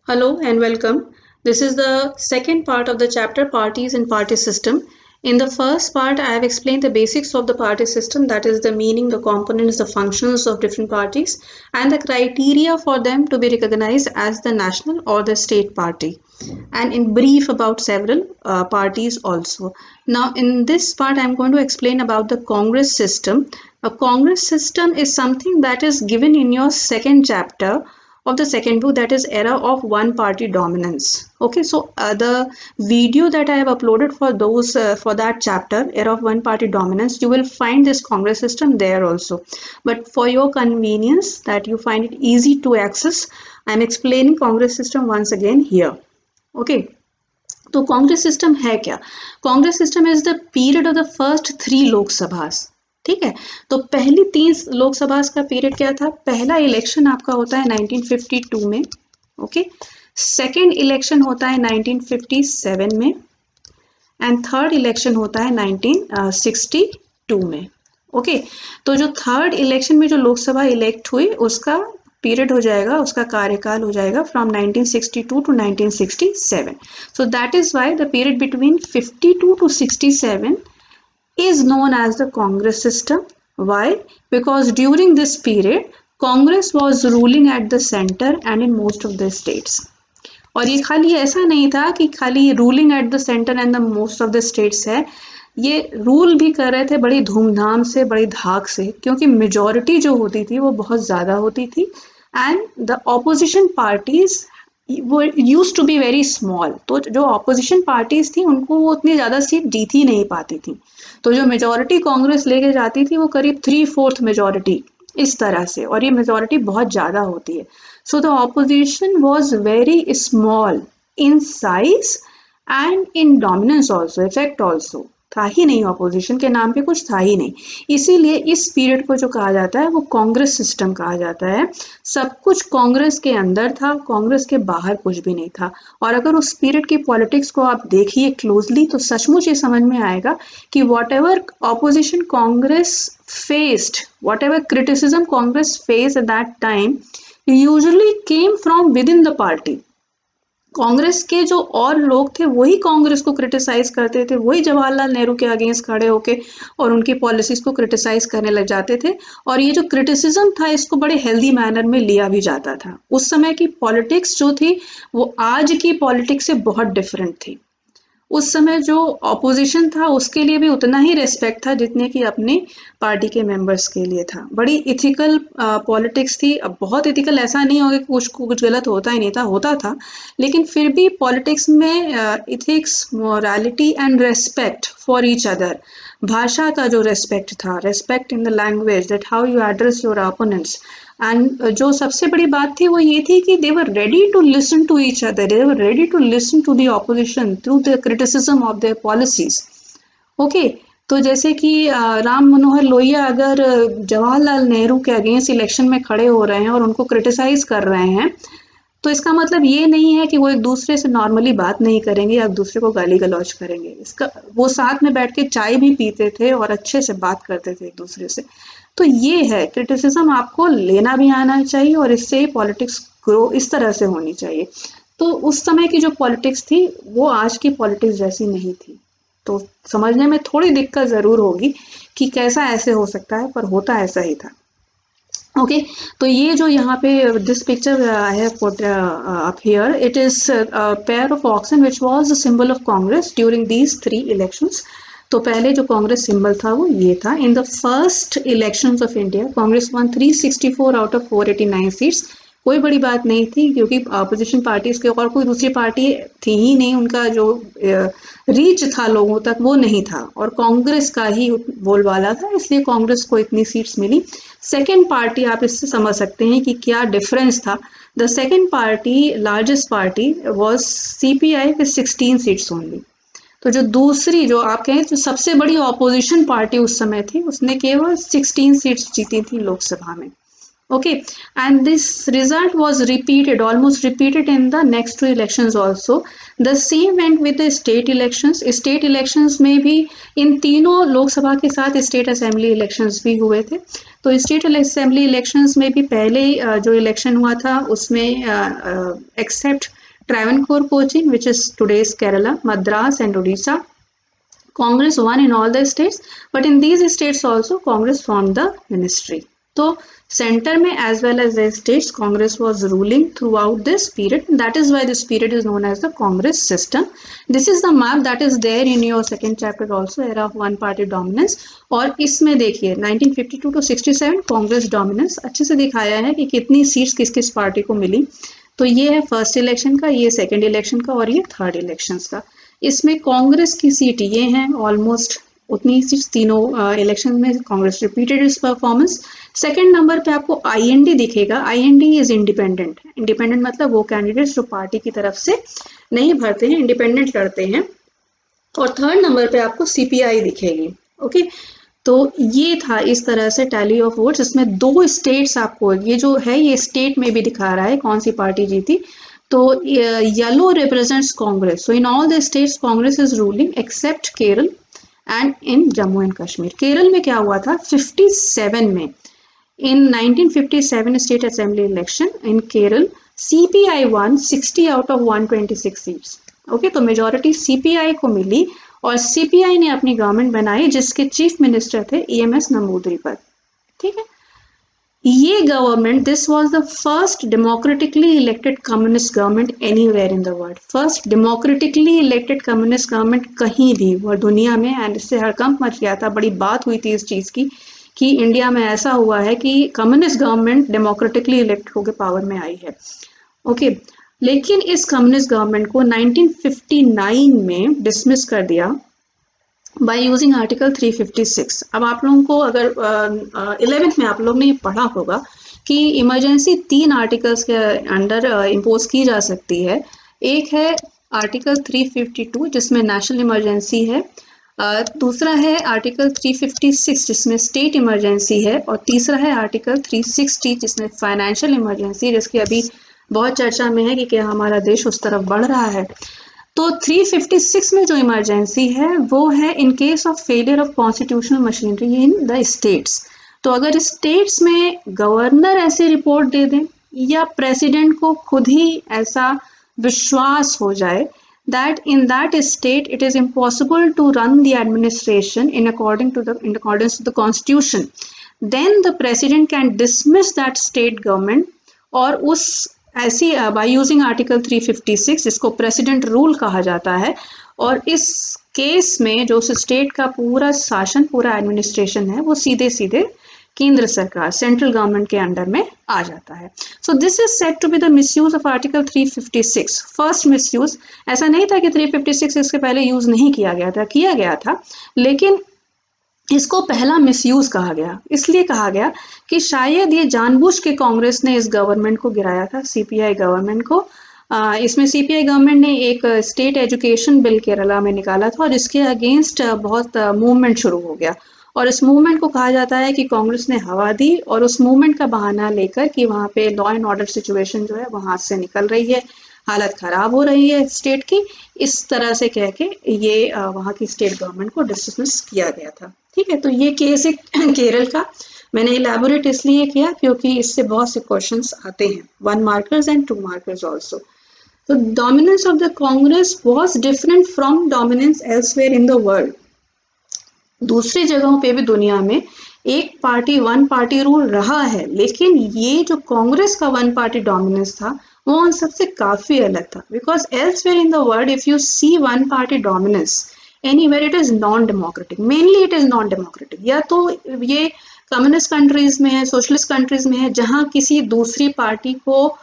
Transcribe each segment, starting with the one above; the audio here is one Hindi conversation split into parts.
Hello and welcome. This is the second part of the chapter Parties and Party System. In the first part, I have explained the basics of the party system, that is the meaning, the components, the functions of different parties, and the criteria for them to be recognized as the national or the state party. And in brief about several parties also. Now, in this part, I'm going to explain about the Congress system. A Congress system is something that is given in your second chapter of the second book, that is era of one party dominance. Okay, so the video that I have uploaded for those for that chapter, era of one party dominance, you will find this Congress system there also, but for your convenience that you find it easy to access, I am explaining Congress system once again here. Okay, तो कांग्रेस सिस्टम है क्या? Congress system is the period of the first 3 Lok Sabha. ठीक है, तो पहली 3 लोकसभा का पीरियड क्या था? पहला इलेक्शन आपका होता है 1952 में. ओके, सेकेंड इलेक्शन होता है 1957 में एंड थर्ड इलेक्शन होता है 1962 में. ओके, तो जो थर्ड इलेक्शन में जो लोकसभा इलेक्ट हुई उसका पीरियड हो जाएगा, उसका कार्यकाल हो जाएगा from 1962 to 1967. So that is why the period between 52 to 67 is known as the Congress system. Why? Because during this period, Congress was ruling at the center and in most of the states. और ये खाली ऐसा नहीं था कि खाली ruling at the centre and the most of the states है, ये रूल भी कर रहे थे बड़ी धूमधाम से, बड़ी धाक से, क्योंकि मेजॉरिटी जो होती थी वो बहुत ज़्यादा होती थी एंड द ऑपोजिशन पार्टीज वो use to be very small. तो जो ऑपोजिशन पार्टीज थी उनको वो उतनी ज़्यादा सीट जीत ही नहीं पाती थी. तो जो मेजॉरिटी कांग्रेस लेके जाती थी वो करीब 3/4 मेजॉरिटी इस तरह से, और ये मेजॉरिटी बहुत ज़्यादा होती है. So the opposition was very small in size and in dominance also, effect also था ही नहीं, ऑपोजिशन के नाम पे कुछ था ही नहीं. इसीलिए इस पीरियड को जो कहा जाता है वो कांग्रेस सिस्टम कहा जाता है. सब कुछ कांग्रेस के अंदर था, कांग्रेस के बाहर कुछ भी नहीं था. और अगर उस पीरियड की पॉलिटिक्स को आप देखिए क्लोजली तो सचमुच ये समझ में आएगा कि what ever opposition Congress faced, what ever criticism Congress face at that time usually came from within the party. Congress के जो और लोग थे वही कांग्रेस को क्रिटिसाइज करते थे, वही जवाहरलाल नेहरू के अगेंस्ट खड़े होके और उनकी पॉलिसीज को क्रिटिसाइज करने लग जाते थे. और ये जो क्रिटिसिज्म था इसको बड़े हेल्दी मैनर में लिया भी जाता था. उस समय की पॉलिटिक्स जो थी वो आज की पॉलिटिक्स से बहुत डिफरेंट थी. उस समय जो ऑपोजिशन था उसके लिए भी उतना ही रेस्पेक्ट था जितने कि अपनी पार्टी के मेंबर्स के लिए था. बड़ी इथिकल पॉलिटिक्स थी. अब बहुत इथिकल ऐसा नहीं होगा कि कुछ गलत होता ही नहीं था, होता था, लेकिन फिर भी पॉलिटिक्स में ethics, morality and respect for each other, भाषा का जो रेस्पेक्ट था, respect in the language, that how you address your opponents, and जो सबसे बड़ी बात थी वो ये थी कि they were ready to listen to each other, they were ready to listen to the opposition through the criticism of their policies. Okay, तो जैसे कि राम मनोहर लोहिया अगर जवाहरलाल नेहरू के अगेंस्ट इलेक्शन में खड़े हो रहे हैं और उनको क्रिटिसाइज कर रहे हैं, तो इसका मतलब ये नहीं है कि वो एक दूसरे से नॉर्मली बात नहीं करेंगे या एक दूसरे को गाली गलौज करेंगे. इसका वो साथ में बैठ के चाय भी पीते थे और अच्छे से बात करते थे एक दूसरे से. तो ये है, क्रिटिसिज्म आपको लेना भी आना चाहिए और इससे पॉलिटिक्स ग्रो इस तरह से होनी चाहिए. तो उस समय की जो पॉलिटिक्स थी वो आज की पॉलिटिक्स जैसी नहीं थी. तो समझने में थोड़ी दिक्कत ज़रूर होगी कि कैसा ऐसे हो सकता है, पर होता ऐसा ही था. ओके, तो ये जो यहाँ पे this picture I have put up here, it is pair of oxen which was the symbol of Congress during these 3 elections. तो पहले जो कांग्रेस सिंबल था वो ये था. In the first elections of India Congress won 364 out of 489 seats. कोई बड़ी बात नहीं थी क्योंकि अपोजिशन पार्टीज के और कोई दूसरी पार्टी थी ही नहीं, उनका जो रीच था लोगों तक वो नहीं था, और कांग्रेस का ही बोलबाला था, इसलिए कांग्रेस को इतनी सीट्स मिली. सेकेंड पार्टी आप इससे समझ सकते हैं कि क्या डिफरेंस था. The second party, largest party was CPI with 16 seats only. तो जो दूसरी, जो आप कहें जो सबसे बड़ी ऑपोजिशन पार्टी उस समय थी, उसने केवल 16 सीट्स जीती थी लोकसभा में. Okay, and this result was repeated, almost repeated in the next two elections also. The same went with the state elections. State elections में भी इन तीनों लोकसभा के साथ स्टेट असेंबली इलेक्शंस भी हुए थे. तो स्टेट असेंबली इलेक्शंस में भी पहले जो इलेक्शन हुआ था उसमें accept Travancore Cochin, which is today's Kerala, Madras and Odisha, Congress won in all the states, but in these states also Congress formed the ministry. So center में as well as the states, Congress was ruling throughout this period. That is why this period is known as the Congress system. This is the map that is there in your second chapter also, era of one party dominance. और इसमें देखिए 1952 to 67 कांग्रेस डोमिनेंस अच्छे से दिखाया है कि कितनी सीट्स किस किस पार्टी को मिली. तो ये है फर्स्ट इलेक्शन का, ये सेकंड इलेक्शन का और ये थर्ड इलेक्शंस का. इसमें कांग्रेस की सीट ये हैं, ऑलमोस्ट उतनी सीट्स तीनों इलेक्शन में कांग्रेस रिपीटेड इस परफॉर्मेंस. सेकंड नंबर पे आपको आईएनडी दिखेगा. IND is independent. इंडिपेंडेंट मतलब वो कैंडिडेट्स जो पार्टी की तरफ से नहीं भरते हैं, इंडिपेंडेंट लड़ते हैं. और थर्ड नंबर पे आपको सीपीआई दिखेगी. ओके, तो ये था इस तरह से टैली ऑफ वोट्स. इसमें दो स्टेट्स आपको, ये जो है ये स्टेट में भी दिखा रहा है कौन सी पार्टी जीती. तो yellow represents Congress. So in all the states Congress is ruling except Kerala and in Jammu and Kashmir. Kerala में क्या हुआ था 57 में, in 1957 state assembly election in Kerala CPI won 60 out of 126 seats. Okay, तो मेजॉरिटी सीपीआई को मिली और सीपीआई ने अपनी गवर्नमेंट बनाई जिसके चीफ मिनिस्टर थे ईएमएस नंबूदरी. ठीक है, ये government, this was the first democratically elected communist government anywhere in the world. First democratically elected communist government कहीं भी वो दुनिया में. एंड इससे हड़कंप मच गया था, बड़ी बात हुई थी इस चीज़ की कि इंडिया में ऐसा हुआ है कि कम्युनिस्ट गवर्नमेंट डेमोक्रेटिकली इलेक्ट होकर पावर में आई है. ओके, लेकिन इस कम्युनिस्ट गवर्नमेंट को 1959 में डिसमिस कर दिया बाय यूजिंग आर्टिकल 356. अब आप लोगों को अगर 11th में आप लोग ने ये पढ़ा होगा कि इमरजेंसी 3 आर्टिकल्स के अंडर इम्पोज की जा सकती है. एक है आर्टिकल 352 जिसमें नेशनल इमरजेंसी है, दूसरा है आर्टिकल 356 जिसमें स्टेट इमरजेंसी है, और तीसरा है आर्टिकल 360 जिसमें फाइनेंशियल इमरजेंसी, जिसकी अभी बहुत चर्चा में है कि क्या हमारा देश उस तरफ बढ़ रहा है. तो 356 में जो इमरजेंसी है वो है in case of failure of constitutional machinery in the states. तो अगर स्टेट्स में गवर्नर ऐसे रिपोर्ट दे दें या प्रेसिडेंट को खुद ही ऐसा विश्वास हो जाए that in that state it is impossible to run the administration in accordance to the constitution, then the president can dismiss that state government. और उस ऐसी by using article 356 जिसको प्रेसिडेंट रूल कहा जाता है, और इस केस में जो स्टेट का पूरा शासन, पूरा एडमिनिस्ट्रेशन है वो सीधे सीधे केंद्र सरकार, सेंट्रल गवर्नमेंट के अंडर में आ जाता है. So this is said to be the misuse of article 356. First misuse. ऐसा नहीं था कि 356 इसके पहले यूज नहीं किया गया था, लेकिन इसको पहला मिसयूज कहा गया. इसलिए कहा गया कि शायद ये जानबूझ के कांग्रेस ने इस गवर्नमेंट को गिराया था, सीपीआई गवर्नमेंट को. इसमें सीपीआई गवर्नमेंट ने एक स्टेट एजुकेशन बिल केरला में निकाला था और इसके अगेंस्ट बहुत मूवमेंट शुरू हो गया, और इस मूवमेंट को कहा जाता है कि कांग्रेस ने हवा दी, और उस मूवमेंट का बहाना लेकर कि वहाँ पे लॉ एंड ऑर्डर सिचुएशन जो है वो हाथ से निकल रही है, हालत खराब हो रही है स्टेट की, इस तरह से कह के ये वहाँ की स्टेट गवर्नमेंट को डिसमिस किया गया था. ठीक है, तो ये केस है केरल का. मैंने इलेबोरेट इसलिए किया क्योंकि इससे बहुत से क्वेश्चंस आते हैं, 1 मार्कर्स एंड 2 मार्कर्स ऑल्सो. तो dominance of the Congress was different from dominance elsewhere in the world. दूसरी जगहों पे भी दुनिया में एक पार्टी 1 पार्टी रूल रहा है, लेकिन ये जो कांग्रेस का 1 पार्टी डोमिनेंस था वो उन सबसे काफी अलग था. Because elsewhere in the world if you see 1 party dominance anywhere it is non democratic. Mainly it is non democratic. या तो ये कम्युनिस्ट कंट्रीज में है, सोशलिस्ट कंट्रीज में है, जहाँ किसी दूसरी पार्टी को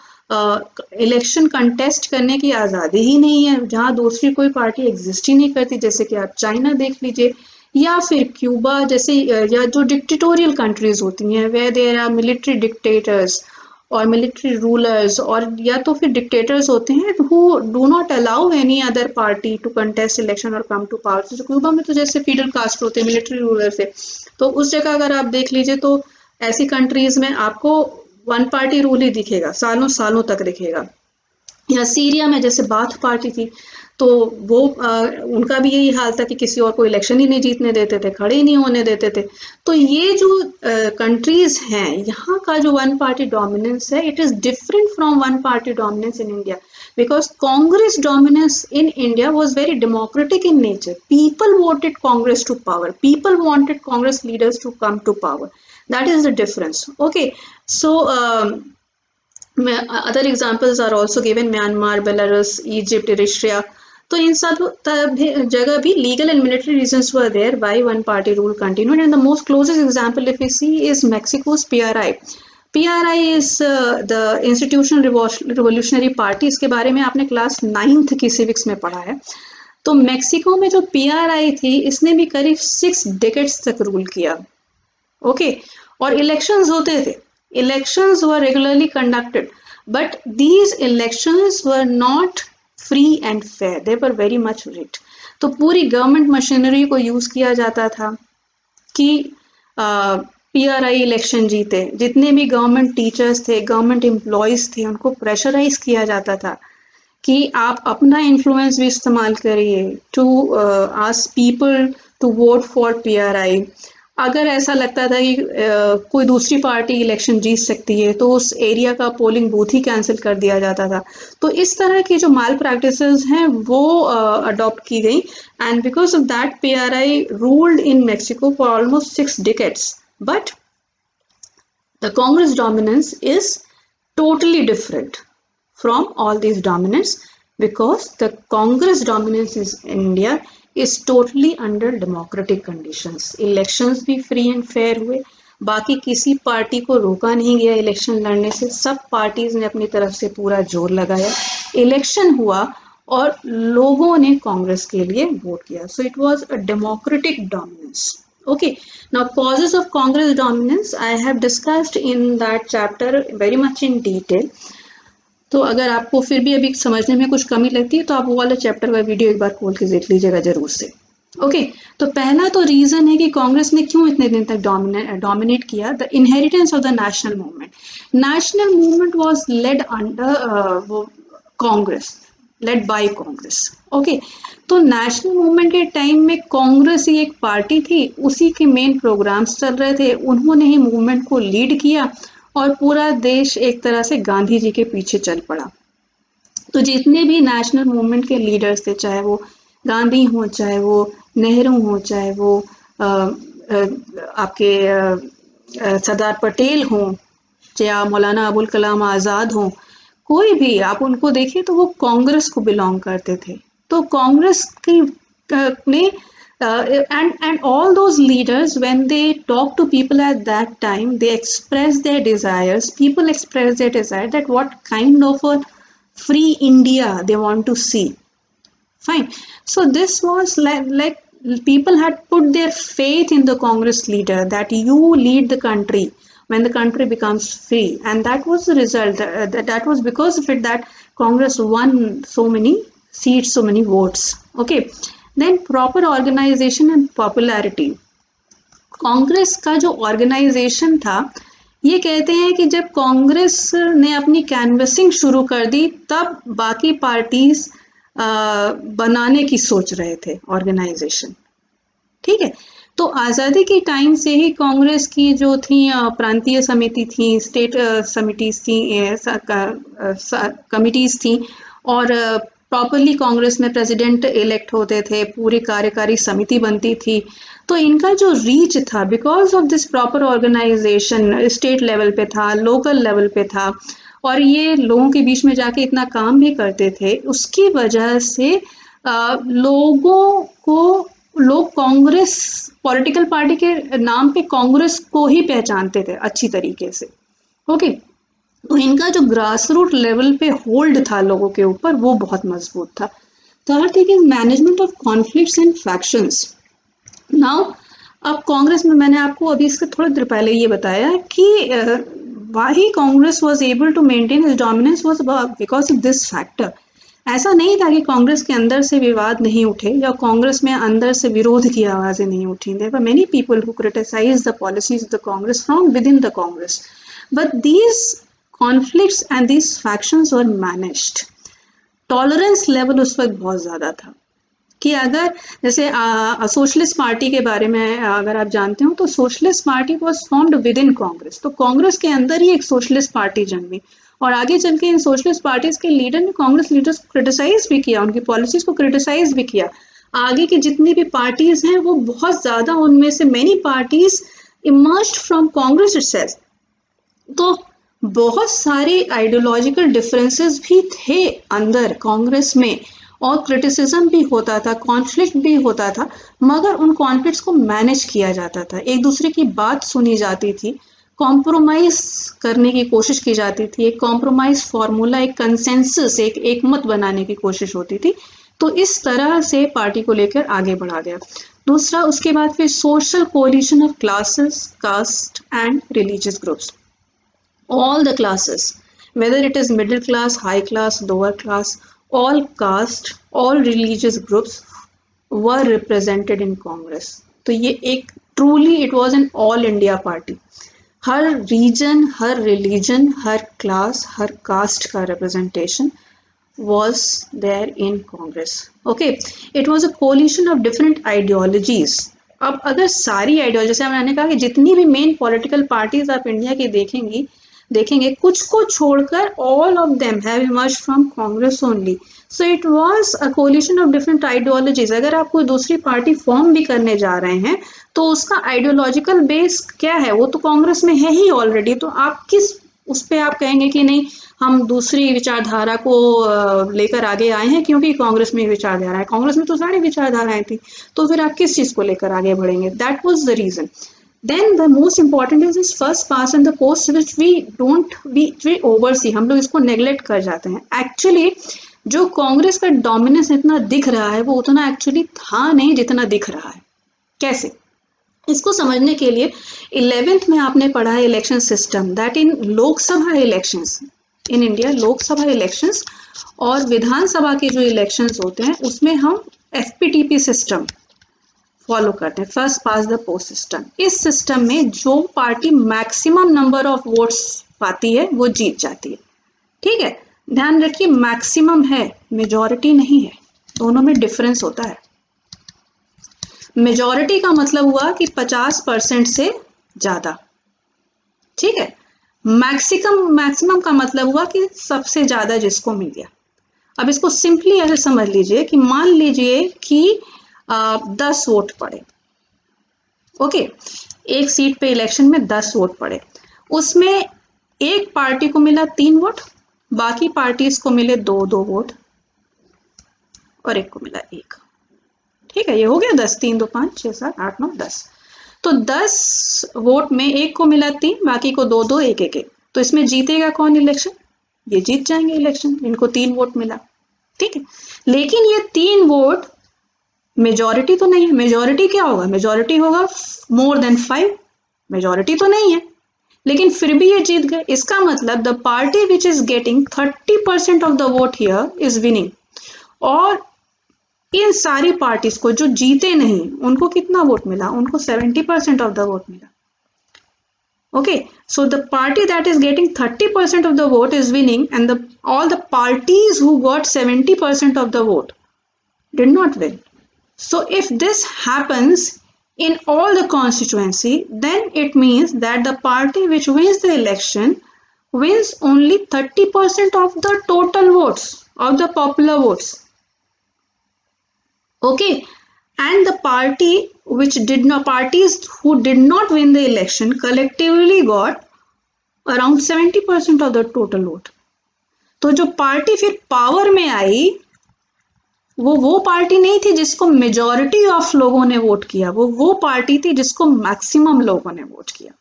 इलेक्शन कंटेस्ट करने की आज़ादी ही नहीं है, जहाँ दूसरी कोई पार्टी एग्जिस्ट ही नहीं करती, जैसे कि आप चाइना देख लीजिए, या फिर क्यूबा जैसे, या जो डिक्टेटोरियल कंट्रीज होती हैं where there are military dictators और मिलिट्री रूलर्स, और या तो फिर डिक्टेटर्स होते हैं who do not allow any other party to contest election और कम टू पावर. तो क्यूबा में तो जैसे फीडल कास्ट होते हैं, मिलिट्री रूलर से, तो उस जगह अगर आप देख लीजिए तो ऐसी कंट्रीज में आपको वन पार्टी रूल ही दिखेगा, सालों सालों तक दिखेगा। या सीरिया में जैसे बाथ पार्टी थी, तो वो उनका भी यही हाल था कि किसी और को इलेक्शन ही नहीं जीतने देते थे, खड़े ही नहीं होने देते थे। तो ये जो कंट्रीज हैं, यहाँ का जो वन पार्टी डोमिनेंस है, it is different from one party dominance in India, because Congress dominance in India was very democratic in nature. People wanted Congress to power. People wanted Congress leaders to come to power. That is the difference. Okay, so other examples are also given: Myanmar, Belarus, Egypt, Eritrea. तो इन सब जगह भी legal and military reasons were there why one party rule continued, and the most closest example if we see is Mexico's PRI. PRI is the Institutional Revolutionary Party. इसके बारे में आपने क्लास 9th की सिविक्स में पढ़ा है। तो मेक्सिको में जो PRI थी, इसने भी करीब 6 decades तक रूल किया। ओके, और इलेक्शंस होते थे, elections were regularly conducted, but these elections were not free and fair. They were very much rigged. तो पूरी गवर्नमेंट मशीनरी को यूज किया जाता था कि PRI इलेक्शन जीते। जितने भी गवर्नमेंट टीचर्स थे, गवर्नमेंट एम्प्लॉयज थे, उनको प्रेशराइज किया जाता था कि आप अपना इन्फ्लुएंस भी इस्तेमाल करिए to ask people to vote for PRI। अगर ऐसा लगता था कि कोई दूसरी पार्टी इलेक्शन जीत सकती है, तो उस एरिया का पोलिंग बूथ ही कैंसिल कर दिया जाता था। तो इस तरह की जो माल प्रैक्टिसेस हैं वो अडॉप्ट की गई, and because of that PRI ruled in Mexico for almost 6 decades. But the Congress dominance is totally different from all these dominance, because the Congress dominance in India is totally under democratic conditions. Elections भी free and fair हुए, बाकी किसी पार्टी को रोका नहीं गया इलेक्शन लड़ने से, सब पार्टीज ने अपनी तरफ से पूरा जोर लगाया, इलेक्शन हुआ और लोगों ने कांग्रेस के लिए वोट किया। So it was a democratic dominance. Okay, now causes of Congress dominance I have discussed in that chapter very much in detail. तो अगर आपको फिर भी अभी समझने में कुछ कमी लगती है तो आप वो वाला चैप्टर का वीडियो एक बार खोल के देख लीजिएगा जरूर से। ओके, तो पहला तो रीजन है कि कांग्रेस ने क्यों इतने दिन तक डोमिनेट किया, the inheritance of the national movement. National movement was led under Congress, led by Congress. Okay, तो नेशनल मूवमेंट के टाइम में कांग्रेस ही एक पार्टी थी, उसी के मेन प्रोग्राम्स चल रहे थे, उन्होंने ही मूवमेंट को लीड किया और पूरा देश एक तरह से गांधी जी के पीछे चल पड़ा। तो जितने भी नेशनल मूवमेंट के लीडर्स थे, चाहे वो गांधी हो, चाहे वो नेहरू हो, चाहे वो आपके सरदार पटेल हो, या मौलाना अबुल कलाम आज़ाद हो, कोई भी आप उनको देखिए तो वो कांग्रेस को बिलोंग करते थे। तो कांग्रेस की ने and all those leaders, when they talk to people at that time, they express their desires, people express their desire that what kind of a free India they want to see. Fine, so this was like people had put their faith in the Congress leader that you lead the country when the country becomes free, and that was the result. That was because of it that Congress won so many seats, so many votes. Okay, then proper organization and popularity. Congress का जो ऑर्गेनाइजेशन था, ये कहते हैं कि जब कांग्रेस ने अपनी कैनवसिंग शुरू कर दी तब बाकी पार्टीज बनाने की सोच रहे थे ऑर्गेनाइजेशन। ठीक है, तो आज़ादी के टाइम से ही कांग्रेस की जो थी प्रांतीय समिति थी, स्टेट समिटीज थी, कमिटीज थी, और प्रॉपरली कांग्रेस में प्रेसिडेंट इलेक्ट होते थे, पूरी कार्यकारी समिति बनती थी। तो इनका जो रीच था, because of this proper organisation, state level पे था, लोकल लेवल पे था, और ये लोगों के बीच में जाके इतना काम भी करते थे, उसकी वजह से लोग कांग्रेस पॉलिटिकल पार्टी के नाम पे कांग्रेस को ही पहचानते थे अच्छी तरीके से। ओके, तो इनका जो ग्रास रूट लेवल पे होल्ड था लोगों के ऊपर, वो बहुत मजबूत था। Third thing is management of conflicts and factions. Now अब कांग्रेस में मैंने आपको अभी इससे थोड़ी देर पहले ये बताया कि why Congress was able to maintain its dominance was because of this factor. ऐसा नहीं था कि कांग्रेस के अंदर से विवाद नहीं उठे या कांग्रेस में अंदर से विरोध की आवाजें नहीं उठी। There were many people who criticised the policies of the Congress from within the Congress, But these conflicts and these factions were managed. Tolerance level उस वक्त बहुत ज़्यादा था कि अगर जैसे सोशलिस्ट पार्टी के बारे में अगर आप जानते हो तो socialist party was formed with in Congress, तो कांग्रेस के अंदर ही एक सोशलिस्ट पार्टी जन्मी और आगे चल के इन सोशलिस्ट पार्टीज के लीडर ने कांग्रेस लीडर्स को क्रिटिसाइज भी किया, उनकी पॉलिसीज को क्रिटिसाइज भी किया। आगे की जितनी भी पार्टीज हैं वो बहुत ज्यादा, उनमें से many parties emerged from Congress itself. तो बहुत सारे आइडियोलॉजिकल डिफरेंसेस भी थे अंदर कांग्रेस में और क्रिटिसिज्म भी होता था, कॉन्फ्लिक्ट भी होता था, मगर उन कॉन्फ्लिक्ट्स को मैनेज किया जाता था, एक दूसरे की बात सुनी जाती थी, कॉम्प्रोमाइज करने की कोशिश की जाती थी, एक कॉम्प्रोमाइज फॉर्मूला, एक कंसेंसस, एक मत बनाने की कोशिश होती थी। तो इस तरह से पार्टी को लेकर आगे बढ़ा गया। दूसरा, उसके बाद फिर social coalition of classes, caste and religious groups, all the classes, whether it is middle class, high class, lower class, all caste, all religious groups were represented in Congress. तो ये एक truly it was an all India party. Her region, her religion, her class, her caste का representation was there in Congress. Okay, it was a coalition of different ideologies. अब अगर सारी आइडियोलॉजी, जैसे मैंने कहा कि जितनी भी मेन पॉलिटिकल पार्टीज आप इंडिया की देखेंगे कुछ को छोड़कर all of them have emerged from Congress only. So it was a coalition of different ideologies. अगर आप कोई दूसरी पार्टी फॉर्म भी करने जा रहे हैं तो उसका आइडियोलॉजिकल बेस क्या है, वो तो कांग्रेस में है ही ऑलरेडी, तो आप किस उस पर आप कहेंगे कि नहीं हम दूसरी विचारधारा को लेकर आगे आए हैं क्योंकि कांग्रेस में विचारधारा है, कांग्रेस में तो सारी विचारधाराएं थी, तो फिर आप किस चीज को लेकर आगे बढ़ेंगे? That was the reason. Then the most important is this first past and the post, which we oversee, हम लोग इसको नेग्लेक्ट कर जाते हैं। एक्चुअली जो कांग्रेस का डोमिनेंस इतना दिख रहा है वो उतना एक्चुअली था नहीं जितना दिख रहा है। कैसे? इसको समझने के लिए 11th में आपने पढ़ा है election system, that in Lok Sabha elections in India, Lok Sabha elections और विधानसभा के जो इलेक्शंस होते हैं उसमें हम FPTP सिस्टम फॉलो करते हैं, first pass the post system. इस सिस्टम में जो party maximum number of votes पाती है वो जीत जाती है। ठीक है, ध्यान रखिए मैक्सिमम है, मेजॉरिटी नहीं है, दोनों में डिफरेंस होता है। मेजॉरिटी का मतलब हुआ कि 50% से ज्यादा, ठीक है। मैक्सिमम का मतलब हुआ कि सबसे ज्यादा जिसको मिल गया। अब इसको सिंपली ऐसे समझ लीजिए कि मान लीजिए कि 10 वोट पड़े, ओके, एक सीट पे इलेक्शन में 10 वोट पड़े, उसमें एक पार्टी को मिला 3 वोट, बाकी पार्टीज को मिले 2 वोट और एक को मिला 1। ठीक है, ये हो गया 10, 3 2 5 6 7 8 9 10। तो 10 वोट में एक को मिला 3, बाकी को 2 2 1 1 1। तो इसमें जीतेगा कौन इलेक्शन? ये जीत जाएंगे इलेक्शन, इनको 3 वोट मिला। ठीक है, लेकिन ये 3 वोट मेजॉरिटी तो नहीं है। मेजॉरिटी क्या होगा? मेजॉरिटी होगा मोर देन 5, मेजॉरिटी तो नहीं है, लेकिन फिर भी ये जीत गए। इसका मतलब the party which is getting 30% of the vote here is winning. और इन सारी पार्टीज को जो जीते नहीं उनको कितना वोट मिला? उनको 70% ऑफ द वोट मिला। Okay, so the party that is getting 30% of the vote is winning and all the parties who got 70% of the vote did not win. So if this happens in all the constituency, then it means that the party which wins the election wins only 30% of the total votes, of the popular votes. Okay, and the parties who did not win the election collectively got around 70% of the total vote. तो जो पार्टी फिर पावर में आई वो पार्टी नहीं थी जिसको मेजॉरिटी ऑफ लोगों ने वोट किया, वो पार्टी थी जिसको मैक्सिमम लोगों ने वोट किया।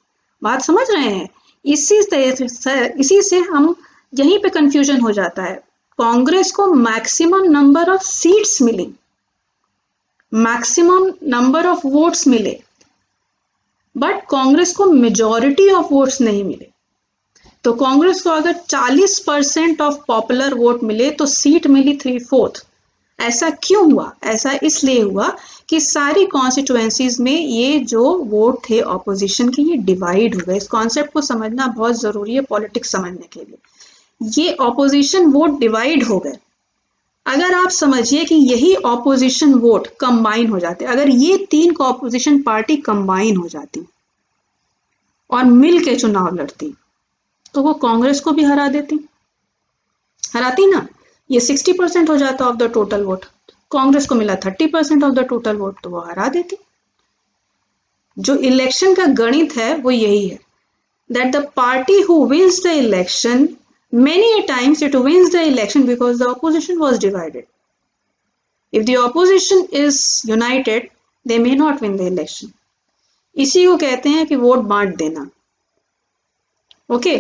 बात समझ रहे हैं? इसी से हम यहीं पे कंफ्यूजन हो जाता है। कांग्रेस को मैक्सिमम नंबर ऑफ सीट्स मिली, मैक्सिमम नंबर ऑफ वोट्स मिले, बट कांग्रेस को मेजॉरिटी ऑफ वोट्स नहीं मिले। तो कांग्रेस को अगर 40% ऑफ पॉपुलर वोट मिले तो सीट मिली 3/4, ऐसा क्यों हुआ? ऐसा इसलिए हुआ कि सारी कॉन्स्टिट्यूएंसीज में ये जो वोट थे ऑपोजिशन के, ये डिवाइड हो गए। इस कॉन्सेप्ट को समझना बहुत जरूरी है पॉलिटिक्स समझने के लिए। ये ऑपोजिशन वोट डिवाइड हो गए। अगर आप समझिए कि यही ऑपोजिशन वोट कंबाइन हो जाते, अगर ये तीन को ऑपोजिशन पार्टी कंबाइन हो जाती और मिल के चुनाव लड़ती, तो वो कांग्रेस को भी हराती ना। ये 60% हो जाता of the total vote, Congress को मिला 30% ऑफ द टोटल वोट, तो वो हरा देती। जो इलेक्शन का गणित है वो यही है, that the party who wins the election, many a times it wins the election because the opposition was divided. If the opposition is united, they may not win the election. इसी को कहते हैं कि वोट बांट देना। ओके,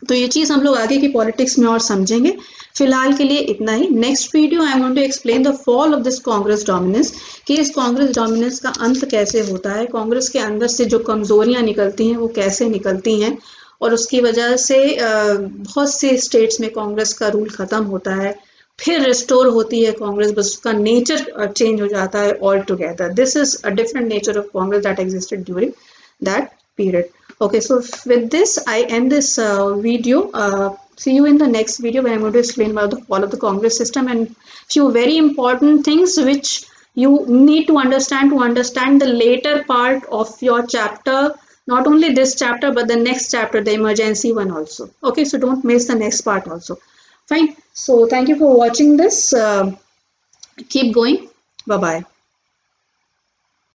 तो ये चीज हम लोग आगे की पॉलिटिक्स में और समझेंगे। फिलहाल के लिए इतना ही। Next video I am going to explain the fall of this Congress dominance, कि इस कांग्रेस डोमिनेंस का अंत कैसे होता है, कांग्रेस के अंदर से जो कमजोरियां निकलती हैं वो कैसे निकलती हैं, और उसकी वजह से बहुत से स्टेट्स में कांग्रेस का रूल खत्म होता है, फिर रिस्टोर होती है कांग्रेस, बस उसका नेचर चेंज हो जाता है all together. This is a different nature of Congress that existed during that period. Okay, so with this I end this video. See you in the next video when I'm going to explain about the fall of the Congress system and few very important things which you need to understand the later part of your chapter, not only this chapter but the next chapter, the emergency one also. Okay, so don't miss the next part also. Fine. So thank you for watching this. Keep going. Bye bye.